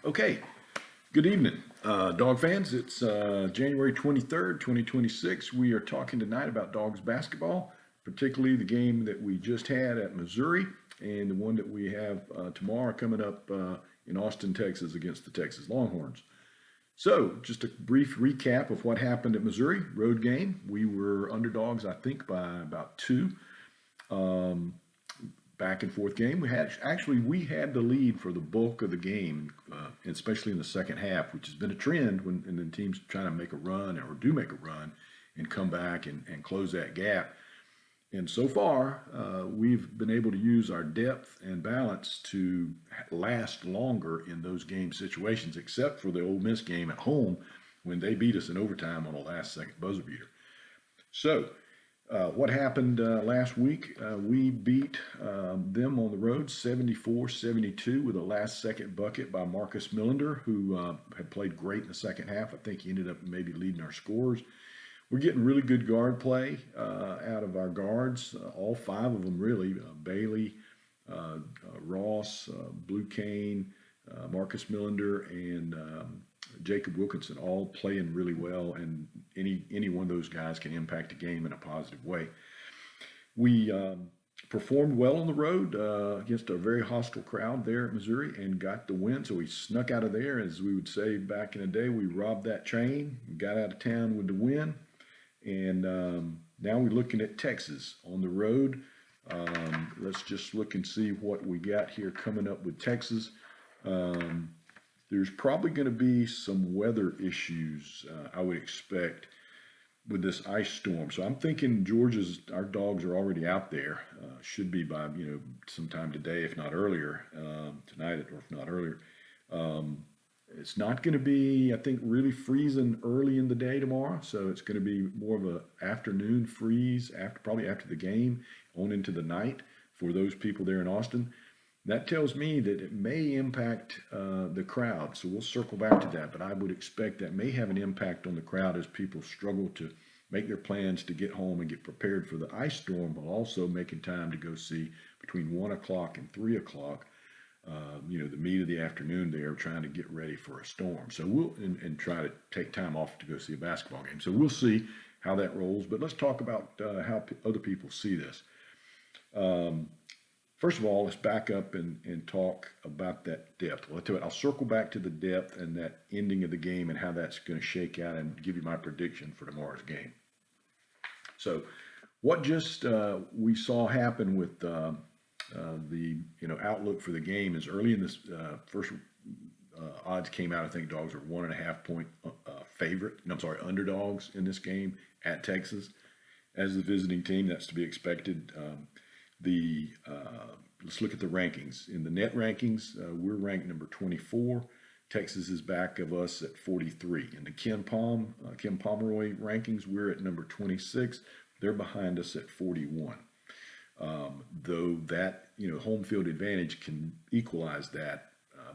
Okay, good evening, Dog fans. It's January 23rd, 2026. We are talking tonight about Dogs basketball, particularly the game that we just had at Missouri and the one that we have tomorrow coming up in Austin, Texas against the Texas Longhorns. So, just a brief recap of what happened at Missouri. Road game. We were underdogs, I think, by about two. Back and forth game. We had the lead for the bulk of the game, especially in the second half, which has been a trend when the teams trying to make a run or do make a run and come back and close that gap. And so far, we've been able to use our depth and balance to last longer in those game situations, except for the Ole Miss game at home when they beat us in overtime on a last-second buzzer beater. So, what happened last week? We beat them on the road 74-72 with a last-second bucket by Marcus Millender, who had played great in the second half. I think he ended up maybe leading our scores. We're getting really good guard play out of our guards, all five of them really. Bailey, Ross, Blue Cane, Marcus Millender, and Jacob Wilkinson, all playing really well, and any one of those guys can impact the game in a positive way. We performed well on the road against a very hostile crowd there at Missouri and got the win. So we snuck out of there, as we would say back in the day. We robbed that train, got out of town with the win, and now we're looking at Texas on the road. Let's just look and see what we got here coming up with Texas. There's probably going to be some weather issues, I would expect, with this ice storm. So I'm thinking our Dogs are already out there. Should be by, sometime today, if not earlier, tonight, or if not earlier. It's not going to be, I think, really freezing early in the day tomorrow. So it's going to be more of an afternoon freeze, probably after the game, on into the night for those people there in Austin. That tells me that it may impact the crowd. So we'll circle back to that. But I would expect that may have an impact on the crowd as people struggle to make their plans to get home and get prepared for the ice storm, while also making time to go see between 1 o'clock and 3 o'clock, the meat of the afternoon there, trying to get ready for a storm. So and try to take time off to go see a basketball game. So we'll see how that rolls. But let's talk about how other people see this. First of all, let's back up and talk about that depth. Well, I'll circle back to the depth and that ending of the game and how that's going to shake out and give you my prediction for tomorrow's game. So what just we saw happen with the outlook for the game is early in this first odds came out. I think Dogs were 1.5 point underdogs in this game at Texas. As the visiting team, that's to be expected. Let's look at the rankings. In the net rankings, we're ranked number 24. Texas is back of us at 43. In the Kim Pomeroy rankings, we're at number 26. They're behind us at 41. Though that, home field advantage can equalize that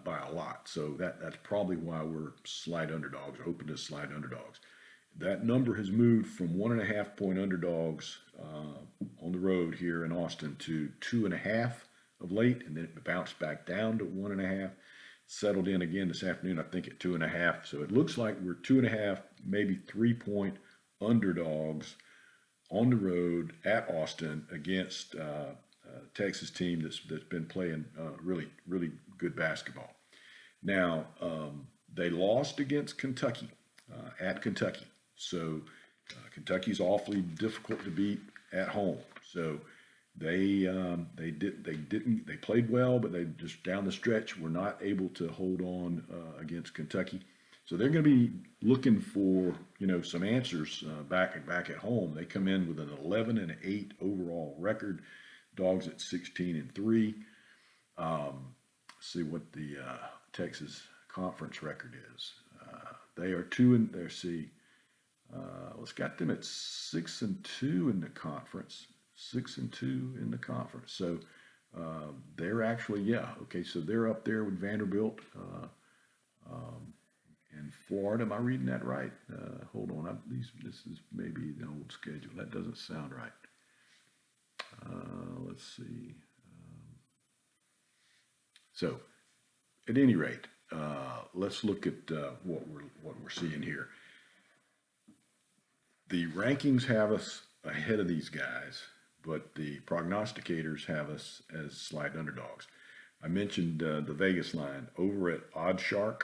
by a lot. So that's probably why we're slight underdogs, or open to slight underdogs. That number has moved from 1.5 point underdogs on the road here in Austin to 2.5 of late, and then it bounced back down to 1.5. Settled in again this afternoon, I think, at 2.5. So it looks like we're 2.5, maybe 3 point underdogs on the road at Austin against a Texas team that's been playing really, really good basketball. Now, they lost against Kentucky at Kentucky. So Kentucky's awfully difficult to beat at home. So they played well, but they just down the stretch were not able to hold on against Kentucky. So they're going to be looking for some answers back at home. They come in with an 11-8 overall record. Dogs at 16-3. See what the Texas conference record is. They are 2 let's got them at 6-2 in the conference. 6-2 in the conference. So they're actually, so they're up there with Vanderbilt and Florida. Am I reading that right? Hold on. This is maybe the old schedule. That doesn't sound right. Let's see. So, at any rate, let's look at what we're seeing here. The rankings have us ahead of these guys, but the prognosticators have us as slight underdogs. I mentioned the Vegas line over at OddsShark.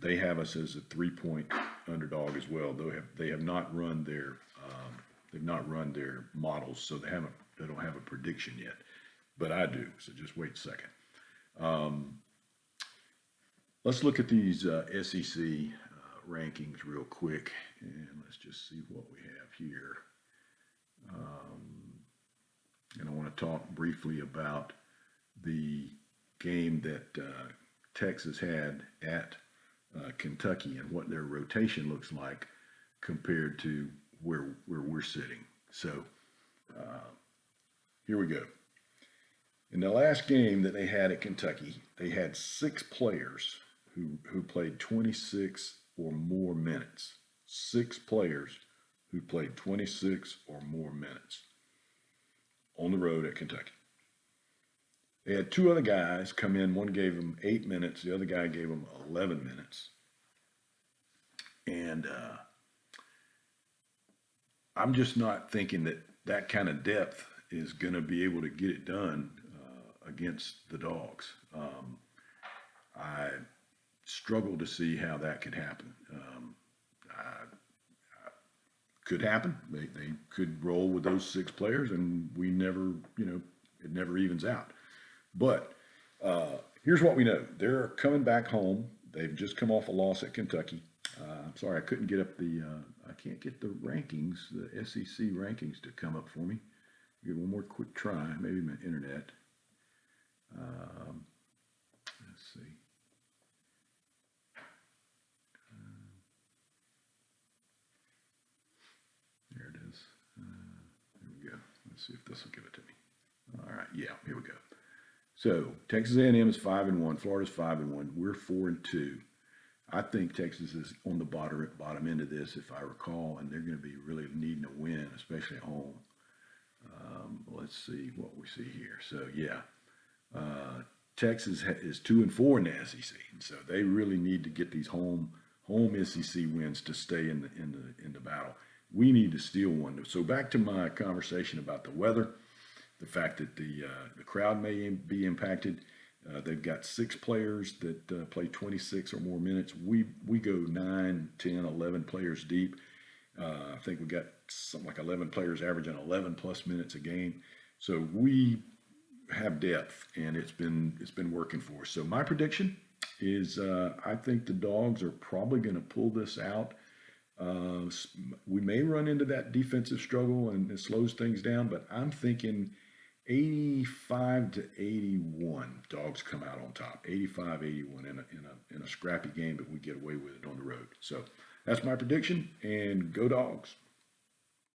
They have us as a 3-point underdog as well. Though they have not run their models, so they don't have a prediction yet. But I do. So just wait a second. Let's look at these SEC rankings real quick, and let's just see what we have here. And I want to talk briefly about the game that Texas had at Kentucky and what their rotation looks like compared to where we're sitting. So here we go. In the last game that they had at Kentucky, they had 6 players who played 26 or more minutes. 6 players who played 26 or more minutes on the road at Kentucky. They had 2 other guys come in. One gave them 8 minutes. The other guy gave them 11 minutes. And I'm just not thinking that kind of depth is going to be able to get it done against the Dawgs. I struggle to see how that could happen. Could happen. They could roll with those 6 players, and we never, it never evens out. But here's what we know. They're coming back home. They've just come off a loss at Kentucky. I'm sorry, I couldn't get up I can't get the rankings, the SEC rankings to come up for me. Give one more quick try, maybe my internet. Let's see. There it is. There we go. Let's see if this will give it to me. All right, yeah, here we go. So Texas A&M is 5-1. Florida's 5-1. We're 4-2. I think Texas is on the bottom end of this, if I recall, and they're going to be really needing a win, especially at home. Let's see what we see here. So yeah, Texas is 2-4 in the SEC, and so they really need to get these home SEC wins to stay in the battle. We need to steal one. So back to my conversation about the weather, the fact that the crowd may be impacted. They've got 6 players that play 26 or more minutes. We go 9, 10, 11 players deep. I think we got something like 11 players averaging 11 plus minutes a game. So we have depth, and it's been working for us. So my prediction is I think the Dawgs are probably going to pull this out. We may run into that defensive struggle and it slows things down, but I'm thinking 85-81. Dawgs come out on top. 85-81 in a scrappy game, but we get away with it on the road. So that's my prediction, and go Dawgs.